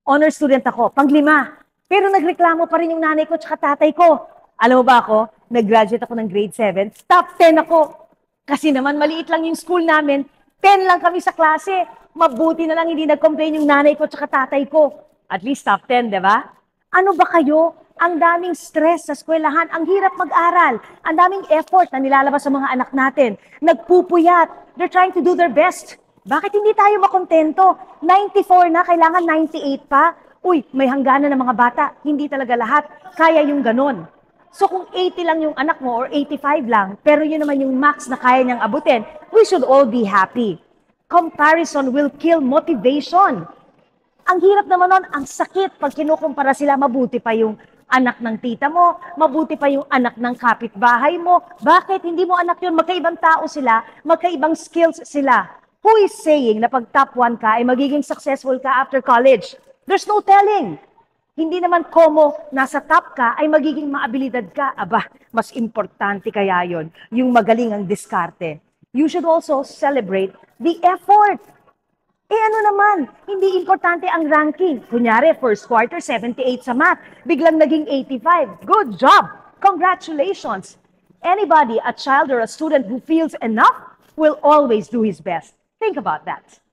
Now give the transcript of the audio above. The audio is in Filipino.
Honor student ako, pang-5. Pero nagreklamo pa rin yung nanay ko tsaka tatay ko. Alam mo ba ako, nag-graduate ako ng grade 7, top 10 ako. Kasi naman maliit lang yung school namin, 10 lang kami sa klase. Mabuti na lang hindi nag-complain yung nanay ko tsaka tatay ko. At least top 10, di ba? Ano ba kayo? Ang daming stress sa eskwelahan, ang hirap mag-aral, ang daming effort na nilalabas sa mga anak natin. Nagpupuyat, they're trying to do their best. Bakit hindi tayo makontento? 94 na, kailangan 98 pa? Uy, may hangganan ng mga bata. Hindi talaga lahat. Kaya yung ganon. So kung 80 lang yung anak mo or 85 lang, pero yun naman yung max na kaya niyang abutin, we should all be happy. Comparison will kill motivation. Ang hirap naman nun, ang sakit pag kinukumpara sila, mabuti pa yung anak ng tita mo, mabuti pa yung anak ng kapitbahay mo. Bakit? Hindi mo anak yun, magkaibang tao sila, magkaibang skills sila. Who is saying na pag top 1 ka ay magiging successful ka after college? There's no telling. Hindi naman komo nasa top ka ay magiging maabilidad ka. Aba, mas importante kaya yon, yung magaling ang diskarte. You should also celebrate the effort. Ano naman, hindi importante ang ranking. Kunyari, first quarter, 78 sa math. Biglang naging 85. Good job! Congratulations! Anybody, a child or a student who feels enough will always do his best. Think about that.